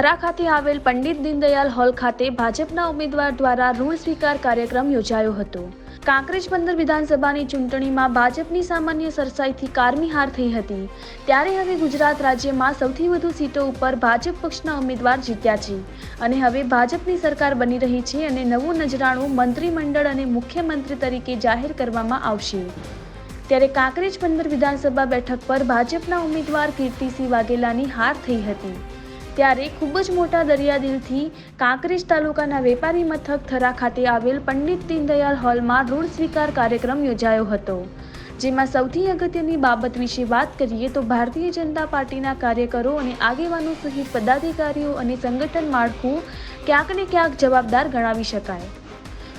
થરા ખાતે આવેલ પંડિત દીનદયાળ હોલ ખાતે ભાજપના ઉમેદવાર દ્વારા ઋણ સ્વીકાર કાર્યક્રમ યોજાયો હતો। કાંકરેજ 15 વિધાનસભાની ચૂંટણીમાં ભાજપની સામાન્ય સરસાઈથી કારમી હાર થઈ હતી, ત્યારે હવે ગુજરાત રાજ્યમાં સૌથી વધુ સીટો ઉપર ભાજપ પક્ષના ઉમેદવાર જીત્યા છે અને હવે ભાજપની સરકાર બની રહી છે અને નવું નજરાણું મંત્રીમંડળ અને મુખ્યમંત્રી તરીકે જાહેર કરવામાં આવશે। ત્યારે કાંકરેજ 15 વિધાનસભા બેઠક પર ભાજપના ઉમેદવાર કીર્તિસિંહ વાઘેલાની હાર થઈ હતી। ત્યારે ખૂબ જ મોટા દરિયાદિલથી કાંકરેજ તાલુકાના વેપારી મથક થરા ખાતે આવેલ પંડિત દીનદયાળ હોલમાં ઋણ સ્વીકાર કાર્યક્રમ યોજાયો હતો, જેમાં સૌથી અગત્યની બાબત વિશે વાત કરીએ તો ભારતીય જનતા પાર્ટીના કાર્યકરો અને આગેવાનો સહિત પદાધિકારીઓ અને સંગઠન માળખું ક્યાંક ને ક્યાંક જવાબદાર ગણાવી શકાય।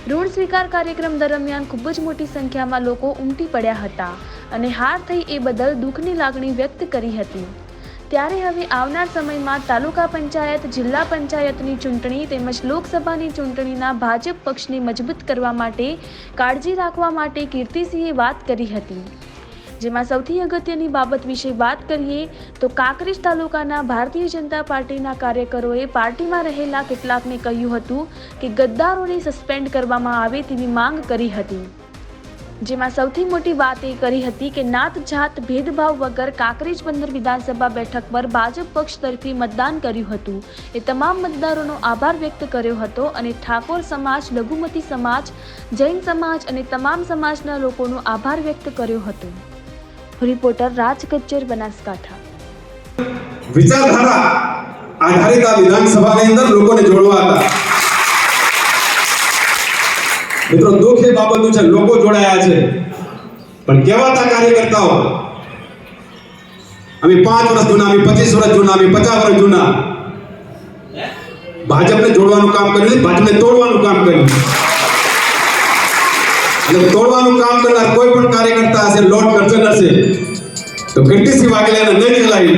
ઋણ સ્વીકાર કાર્યક્રમ દરમિયાન ખૂબ જ મોટી સંખ્યામાં લોકો ઉમટી પડ્યા હતા અને હાર થઈ એ બદલ દુઃખની લાગણી વ્યક્ત કરી હતી। ત્યારે હવે આવનાર સમયમાં તાલુકા પંચાયત, જિલ્લા પંચાયતની ચૂંટણી તેમજ લોકસભાની ચૂંટણીના ભાજપ પક્ષને મજબૂત કરવા માટે કાળજી રાખવા માટે કીર્તિસિંહે વાત કરી હતી, જેમાં સૌથી અગત્યની બાબત વિશે વાત કરીએ તો કાંકરેજ તાલુકાના ભારતીય જનતા પાર્ટીના કાર્યકરોએ પાર્ટીમાં રહેલા કેટલાકને કહ્યું હતું કે ગદ્દારોને સસ્પેન્ડ કરવામાં આવે તેવી માંગ કરી હતી, જેમાં સૌથી મોટી વાત એ કરી હતી કે નાત જાત ભેદભાવ વગર કાંકરેજ 15 વિધાનસભા બેઠક પર ભાજપ પક્ષ તરફી મતદાન કર્યું હતું એ તમામ મતદારોનો આભાર વ્યક્ત કર્યો હતો અને ઠાકોર સમાજ, લઘુમતી સમાજ, જૈન સમાજ અને તમામ સમાજના લોકોનો આભાર વ્યક્ત કર્યો હતો। રિપોર્ટર રાજ કચ્ચર, બનાસકાંઠા। વિચારધારા આધારિત આ વિધાનસભાની અંદર લોકોને જોડવા હતા। મિત્રો, દુઃખ એ બાબતનું છે, લોકો જોડાયા છે, પણ કેવાતા કાર્યકર્તાઓ અમે 5 વર્ષ જૂના, અમે 25 વર્ષ જૂના, અમે 50 વર્ષ જૂના ભાજપને જોડવાનું કામ કર્યું છે, ભાજપને તોડવાનું કામ કર્યું અને તોડવાનું કામ કરનાર કોઈ પણ કાર્યકર્તા હશે, લોટ કરચન હશે તો કીર્તિસિંહ વાઘેલાને નહીં ચલાવી